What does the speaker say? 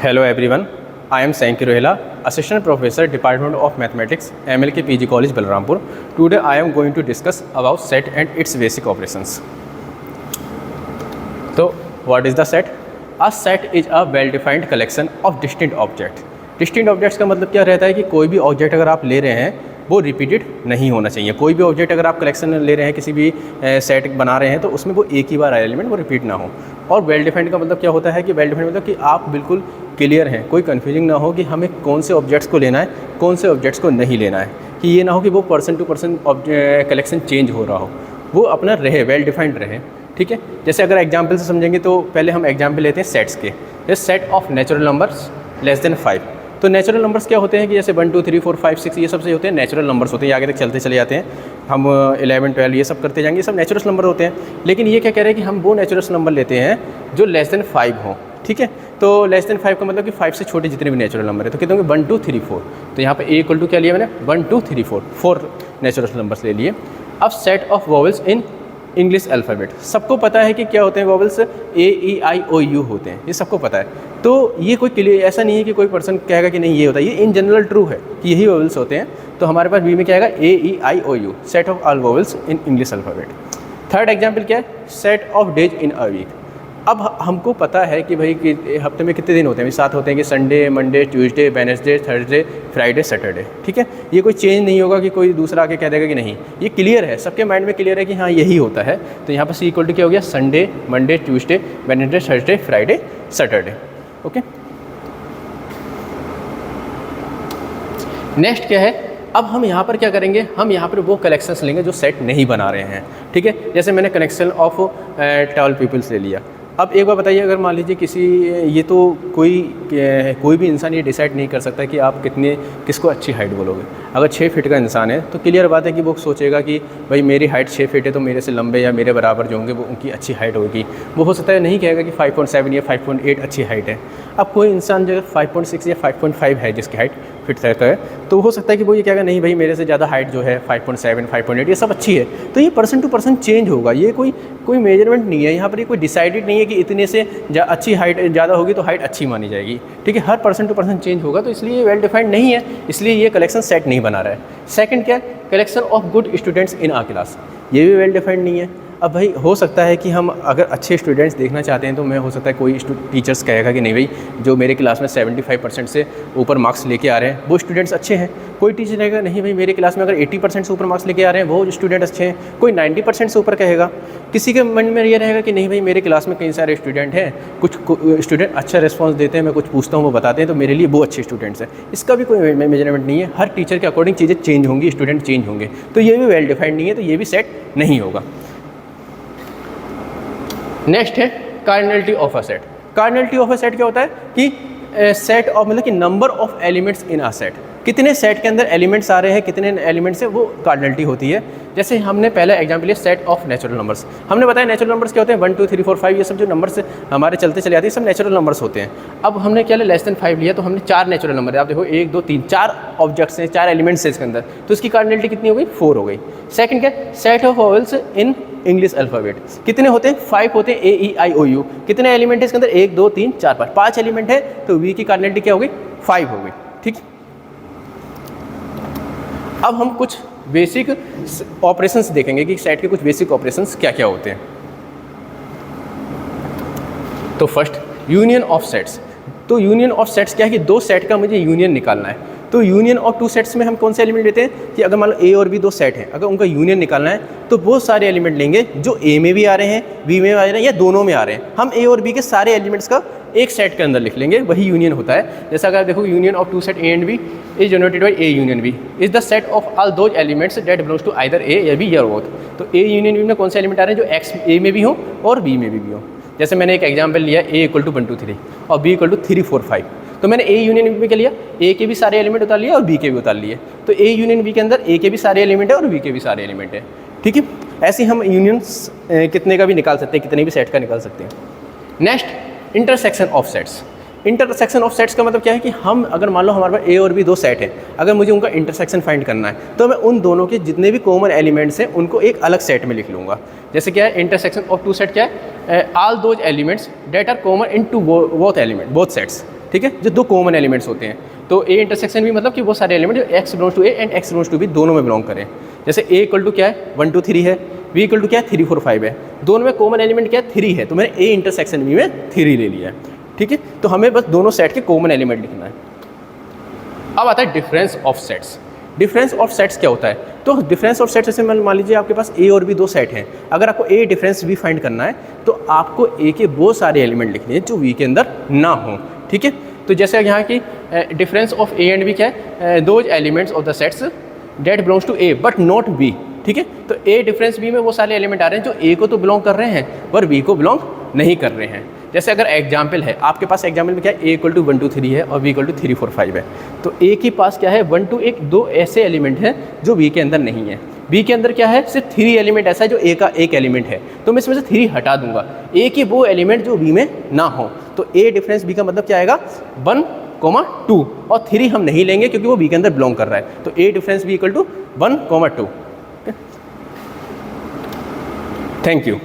Hello everyone, I am Sankey Rohila, Assistant Professor, Department of Mathematics, MLK PG College, Balrampur. Today I am going to discuss about set and its basic operations. So, what is the set? A set is a well-defined collection of distinct objects. Distinct objects का मतलब क्या रहता है कि कोई भी object अगर आप ले रहे हैं वो रिपीटेड नहीं होना चाहिए। कोई भी ऑब्जेक्ट अगर आप कलेक्शन ले रहे हैं, किसी भी सेट बना रहे हैं, तो उसमें वो एक ही बार एलिमेंट वो रिपीट ना हो। और वेल डिफाइंड का मतलब क्या होता है कि वेल डिफाइंड मतलब कि आप बिल्कुल क्लियर हैं, कोई कन्फ्यूजिंग ना हो कि हमें कौन से ऑब्जेक्ट्स को लेना है, कौन से ऑब्जेक्ट्स को नहीं लेना है, कि ये ना हो कि वो person to person collection change हो रहा हो, वो अपना रहे, वेल डिफाइंड रहे। ठीक है, जैसे अगर एग्जाम्पल से समझेंगे तो पहले हम एग्जाम्पल लेते हैं सेट्स के। जैसे set of natural numbers less than 5। तो नेचुरल नंबर्स क्या होते हैं कि जैसे 1 2 3 4 5 6 ये सब से होते हैं नेचुरल नंबर्स होते हैं। आगे तक चलते चले जाते हैं, हम 11 12 ये सब करते जाएंगे, ये सब नेचुरल नंबर होते हैं। लेकिन ये क्या कह रहे हैं कि हम वो नेचुरल नंबर लेते हैं जो लेस देन 5 हों। ठीक है, तो लेस देन 5 का मतलब कि 5 से छोटे जितने भी नेचुरल नंबर है, तो कितने होंगे 1 2 3 4। तो यहाँ पे ए इक्वल टू क्या लिया मैंने 1 2 3 4 नेचुरल नंबर्स ले लिए। अब set of vowels in English alphabet, सबको पता है कि क्या होते हैं vowels, A E I O you होते हैं, ये सबको पता है। तो ये कोई क्लियर ऐसा नहीं है कि कोई पर्सन कहेगा कि नहीं ये होता है, ये इन जनरल ट्रू है कि यही वोवेल्स होते हैं। तो हमारे पास बी में क्या आएगा, A E I O U, set of all vowels in English alphabet. Third example क्या है, set of days in a week. अब हमको पता है कि भाई कि हफ्ते में कितने दिन होते हैं, 7 होते हैं कि Sunday, Monday, Tuesday, Wednesday, Thursday, Friday, Saturday. ठीक है, ये कोई चेंज नहीं होगा कि कोई दूसरा आके कह देगा कि नहीं, ये क्लियर है, सबके माइंड में क्लियर है कि हाँ यही होता है। तो यहाँ पर सी इक्वल टू क्या हो गया, Sunday, Monday, Tuesday, Wednesday, Thursday, Friday, Saturday. Okay, next क्या है, अब हम यहाँ पर क्या करेंगे, हम यहाँ पर वो कलेक्शंस लेंगे जो सेट नहीं बना रहे हैं। ठीक है, जैसे मैंने कनेक्शन ऑफ 12 पीपल्स ले लिया। अब एक बार बताइए, अगर मान लीजिए किसी, ये तो कोई भी इंसान ये डिसाइड नहीं कर सकता कि आप किसको अच्छी हाइट बोलोगे। अगर 6 फीट का इंसान है तो क्लियर बात है कि वो सोचेगा कि भाई मेरी हाइट 6 फीट है तो मेरे से लंबे या मेरे बराबर जो होंगे वो उनकी अच्छी हाइट होगी। वो हो सकता है नहीं कहेगा कि 5.7 या 5.8 अच्छी हाइट है। अब कोई इंसान जो 5.6 या 5.5 है जिसकी हाइट फिट तक है, तो हो सकता है कि वो ये कहेगा नहीं भाई मेरे से ज़्यादा हाइट जो है 5.7 5.8 ये सब अच्छी है। तो ये पर्सन टू पर्सन चेंज होगा, ये कोई मेजरमेंट नहीं है यहाँ पर, ये कोई डिसाइडेड नहीं है कि इतने से अच्छी हाइट ज़्यादा होगी तो हाइट अच्छी मानी जाएगी। ठीक है, हर पर्सन टू पर्सन चेंज होगा, तो इसलिए ये वेल डिफाइंड नहीं है, इसलिए ये कलेक्शन सेट नहीं बना रहा है। सेकंड क्या है, collection of good students in our class, ये भी वेल डिफाइंड नहीं है। अब भाई हो सकता है कि हम अगर अच्छे स्टूडेंट्स देखना चाहते हैं तो मैं हो सकता है कोई टीचर्स कहेगा कि नहीं भाई जो मेरे क्लास में 75% से ऊपर मार्क्स लेके आ रहे हैं वो स्टूडेंट्स अच्छे हैं। कोई टीचर कहेगा नहीं भाई मेरे क्लास में अगर 80% से ऊपर मार्क्स लेके आ रहे हैं वो स्टूडेंट अच्छे हैं। कोई 90% से ऊपर कहेगा। किसी के मन में ये रहेगा कि नहीं भाई मेरे क्लास में कई सारे स्टूडेंट हैं, कुछ स्टूडेंट अच्छा रिस्पॉन्स देते हैं, मैं कुछ पूछता हूँ वो बताते हैं, तो मेरे लिए वो अच्छे स्टूडेंट्स हैं। इसका भी कोई मेजरमेंट नहीं है, हर टीचर के अकॉर्डिंग चीज़ें चेंज होंगी, स्टूडेंट चेंज होंगे, तो ये भी वेल डिफाइंड नहीं है, तो ये भी सेट नहीं होगा। नेक्स्ट है cardinality of a set. Cardinality of a set क्या होता है कि सेट ऑफ मतलब कि number of elements in a set, कितने सेट के अंदर एलिमेंट्स आ रहे हैं, कितने एलिमेंट्स है, वो कार्डिनलिटी होती है। जैसे हमने पहला एग्जांपल लिया सेट ऑफ नेचुरल नंबर्स। हमने बताया नेचुरल नंबर्स क्या होते हैं, 1 2 3 4 5 ये सब जो नंबर्स हमारे चलते चले आते हैं सब नेचुरल नंबर्स होते हैं। अब हमने क्या लिया, लेस देन 5 लिया, तो हमने 4 नेचुरल नंबर है। आप देखो 1 2 3 4 ऑब्जेक्ट्स हैं, 4 एलिमेंट्स हैं इसके अंदर, तो इसकी कार्डिनलिटी कितनी हो गई, 4 हो गई। सेकंड क्या, set of vowels in English alphabet, कितने होते हैं, 5 होते हैं, ए ई आई ओ यू। कितने एलिमेंट है इसके अंदर, 1 2 3 4 5 एलिमेंट है, तो वी की कार्डिनलिटी क्या हो गई, 5 हो गई। ठीक, अब हम कुछ बेसिक ऑपरेशंस देखेंगे कि सेट के कुछ बेसिक ऑपरेशंस क्या क्या होते हैं। तो फर्स्ट यूनियन ऑफ सेट्स। तो यूनियन ऑफ सेट्स क्या है कि दो सेट का मुझे यूनियन निकालना है। तो यूनियन ऑफ 2 सेट्स में हम कौन से एलिमेंट लेते हैं कि अगर मान लो ए और बी 2 सेट हैं, अगर उनका यूनियन निकालना है तो वो सारे एलिमेंट लेंगे जो ए में भी आ रहे हैं, बी में आ रहे हैं या दोनों में आ रहे हैं। हम ए और बी के सारे एलिमेंट्स का एक सेट के अंदर लिख लेंगे, वही यूनियन होता है। जैसा अगर देखो union of 2 set A and B is generated by A union B is the set of all those elements that belongs to either A या बी या बोथ। तो ए यूनियन बी में कौन से एलिमेंट आ रहे हैं, जो एक्स ए में भी हो और बी में भी हो। जैसे मैंने एक एग्जाम्पल लिया ए इक्वल टू 1 2 3 और बी इक्वल टू 3 4 5, तो मैंने ए यूनियन बी में क्या लिया, ए के भी सारे एलिमेंट उतार लिए और बी के भी उतार लिए। तो ए यूनियन बी के अंदर ए के भी सारे एलिमेंट है और बी के भी सारे एलिमेंट है। ठीक है, ऐसे हम यूनियंस कितने का भी निकाल सकते हैं, कितने भी सेट का निकाल सकते हैं। Next intersection of sets. Intersection of sets का मतलब क्या है कि हम अगर मान लो हमारे पास ए और बी 2 सेट हैं, अगर मुझे उनका इंटरसेक्शन फाइंड करना है तो मैं उन दोनों के जितने भी कॉमन एलिमेंट्स हैं उनको एक अलग सेट में लिख लूँगा। जैसे क्या है इंटरसेक्शन ऑफ 2 सेट क्या है, all those elements that are common in to both element both sets. ठीक है, जो दो कॉमन एलिमेंट्स होते हैं। तो ए इंटरसेक्शन भी मतलब कि वो सारे एलिमेंट जो x belongs to A and x belongs to B दोनों में बिलोंग करें। जैसे ए इक्वल टू क्या है 1 2 3 है, बी इक्वल टू क्या है 3 4 5 है, दोनों में कॉमन एलिमेंट क्या है 3 है, तो मैंने ए इंटरसेक्शन बी में 3 ले लिया है। ठीक है, तो हमें बस दोनों सेट के कॉमन एलिमेंट लिखना है। अब आता है difference of sets. Difference of sets क्या होता है? तो डिफरेंस ऑफ सेट्स जैसे मान लीजिए आपके पास ए और बी दो सेट हैं, अगर आपको ए डिफरेंस बी फाइंड करना है तो आपको ए के वो सारे एलिमेंट लिखने हैं जो बी के अंदर ना हो। ठीक है, तो जैसे यहाँ की difference of A and B क्या है, those elements of the sets that belongs to A but not B. ठीक है, तो ए डिफरेंस बी में वो सारे एलिमेंट आ रहे हैं जो ए को तो बिलोंग कर रहे हैं पर बी को बिलोंग नहीं कर रहे हैं। जैसे अगर एग्जाम्पल है आपके पास, एग्जाम्पल में क्या है, ए इक्वल टू 1 2 3 है और बी इक्वल टू 3 4 5 है, तो ए के पास क्या है 1 2 1 दो ऐसे एलिमेंट हैं जो बी के अंदर नहीं है। बी के अंदर क्या है, सिर्फ 3 एलिमेंट ऐसा है जो ए का एक एलिमेंट है, तो मैं इसमें से 3 हटा दूंगा, ए के वो एलिमेंट जो बी में ना हो। तो ए डिफरेंस बी का मतलब क्या आएगा 1 2 और 3 हम नहीं लेंगे क्योंकि वो बी के अंदर बिलोंग कर रहा है, तो A difference B equal to 1 2। Thank you.